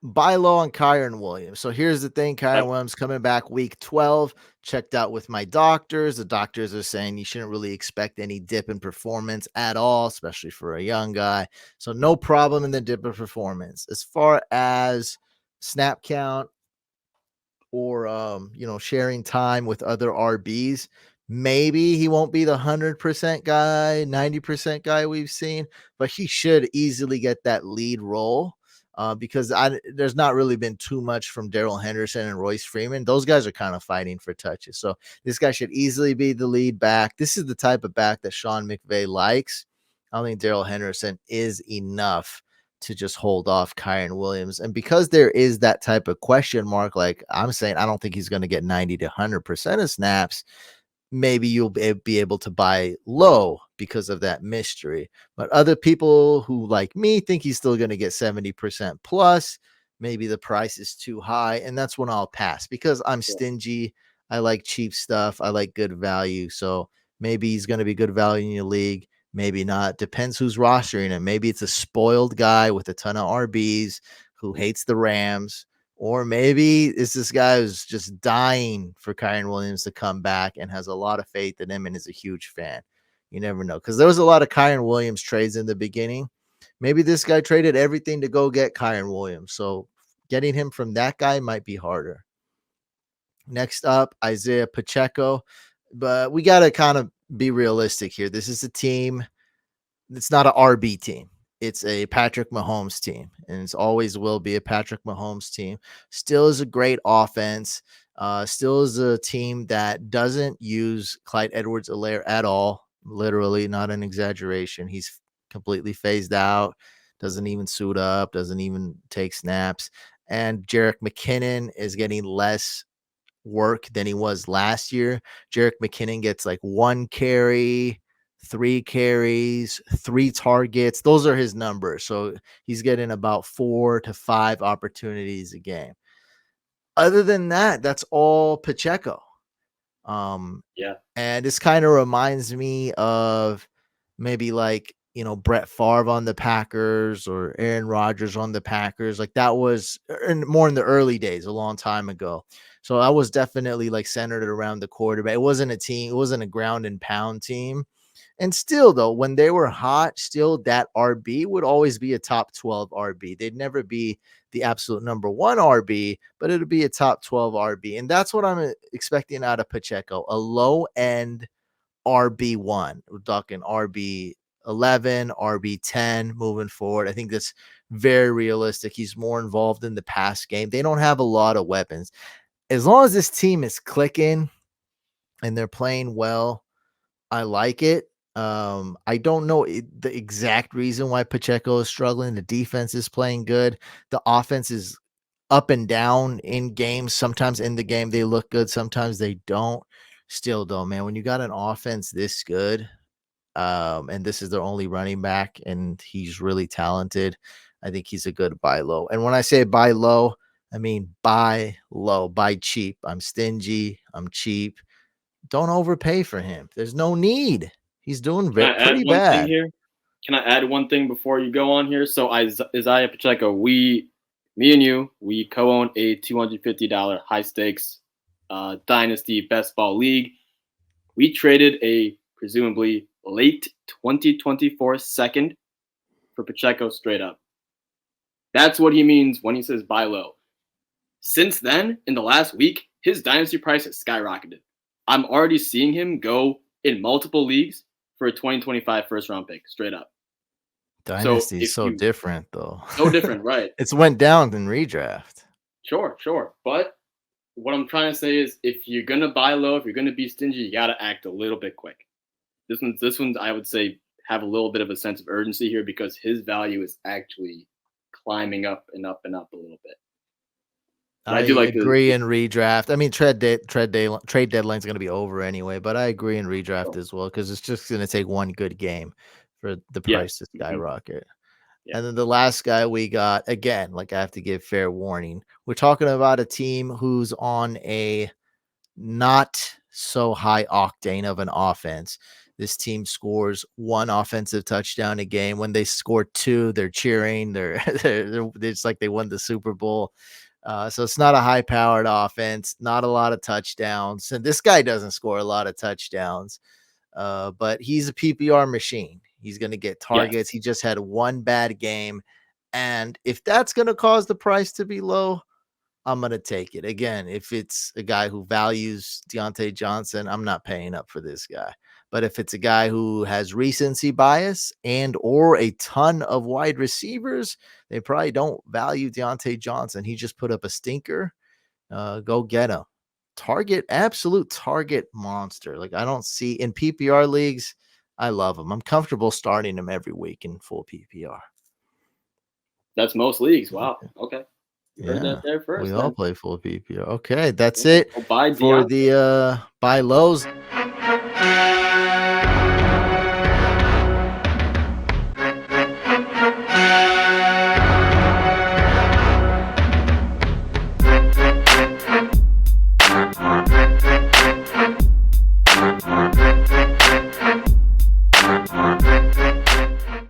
buy low on Kyren Williams. So here's the thing, Kyren Yep. Williams coming back week 12, checked out with my doctors. The doctors are saying you shouldn't really expect any dip in performance at all, especially for a young guy. So no problem in the dip of performance. As far as snap count or sharing time with other RBs, maybe he won't be the 100% guy, 90% guy we've seen, but he should easily get that lead role. Because there's not really been too much from Daryl Henderson and Royce Freeman. Those guys are kind of fighting for touches. So this guy should easily be the lead back. This is the type of back that Sean McVay likes. I don't think Daryl Henderson is enough to just hold off Kyren Williams. And because there is that type of question mark, like I'm saying, I don't think he's going to get 90 to 100% of snaps. Maybe you'll be able to buy low because of that mystery. But other people who, like me, think he's still going to get 70% plus. Maybe the price is too high. And that's when I'll pass because I'm stingy. I like cheap stuff. I like good value. So maybe he's going to be good value in your league. Maybe not. Depends who's rostering him. Maybe it's a spoiled guy with a ton of RBs who hates the Rams. Or maybe it's this guy who's just dying for Kyren Williams to come back and has a lot of faith in him and is a huge fan. You never know. Because there was a lot of Kyren Williams trades in the beginning. Maybe this guy traded everything to go get Kyren Williams. So getting him from that guy might be harder. Next up, Isaiah Pacheco. But we got to kind of be realistic here. This is a team. It's not an RB team. It's a Patrick Mahomes team, and it's always will be a Patrick Mahomes team. Still is a great offense. Still is a team that doesn't use Clyde Edwards-Helaire at all. Literally, not an exaggeration. He's completely phased out. Doesn't even suit up. Doesn't even take snaps. And Jerick McKinnon is getting less work than he was last year. Jerick McKinnon gets like 1 carry, 3 carries, 3 targets. Those are his numbers. So he's getting about 4 to 5 opportunities a game. Other than that, that's all Pacheco. Yeah. And this kind of reminds me of maybe like, Brett Favre on the Packers or Aaron Rodgers on the Packers. Like that was more in the early days, a long time ago. So I was definitely like centered around the quarterback. It wasn't a team, it wasn't a ground and pound team. And still, though, when they were hot, still that RB would always be a top 12 RB. They'd never be the absolute number 1 RB, but it'll be a top 12 RB. And that's what I'm expecting out of Pacheco, a low end RB1. We're talking RB11, RB10 moving forward. I think that's very realistic. He's more involved in the pass game. They don't have a lot of weapons. As long as this team is clicking and they're playing well, I like it. I don't know the exact reason why Pacheco is struggling. The defense is playing good. The offense is up and down in games. Sometimes in the game they look good, sometimes they don't. Still though, man, when you got an offense this good, and this is their only running back and he's really talented, I think he's a good buy low. And when I say buy low, I mean buy low, buy cheap. I'm stingy, I'm cheap. Don't overpay for him. There's no need. He's doing Can I add pretty one thing bad. here? Can I add one thing before you go on here? So Isaiah Pacheco, me and you, we co-own a $250 high stakes dynasty best ball league. We traded a presumably late 2024 second for Pacheco straight up. That's what he means when he says buy low. Since then, in the last week, his dynasty price has skyrocketed. I'm already seeing him go in multiple leagues for a 2025 first round pick straight up. So Dynasty is if so you different though. so different, right? It's went down in redraft. Sure. But what I'm trying to say is if you're gonna buy low, if you're gonna be stingy, you gotta act a little bit quick. This one's I would say have a little bit of a sense of urgency here because his value is actually climbing up and up and up a little bit. But I I do like agree in redraft. I mean, trade deadline is going to be over anyway, but I agree in redraft oh, as well because it's just going to take one good game for the yeah. price to Mhm. skyrocket. Yeah. And then the last guy we got, again, like I have to give fair warning. We're talking about a team who's on a not so high octane of an offense. this team scores 1 offensive touchdown a game. When they score 2, they're cheering. It's like they won the Super Bowl. So it's not a high-powered offense, not a lot of touchdowns. And this guy doesn't score a lot of touchdowns, but he's a PPR machine. He's going to get targets. Yes. He just had 1 bad game. And if that's going to cause the price to be low, I'm going to take it. Again, if it's a guy who values Deontay Johnson, I'm not paying up for this guy. But if it's a guy who has recency bias and or a ton of wide receivers, they probably don't value Deontay Johnson. He just put up a stinker. Go get him. Absolute target monster. Like, I don't see in PPR leagues, I love him. I'm comfortable starting him every week in full PPR. That's most leagues. Wow. Okay. You heard Yeah, that there first. we all man. play full PPR. Okay, that's it Well, buy for Deontay. the buy lows.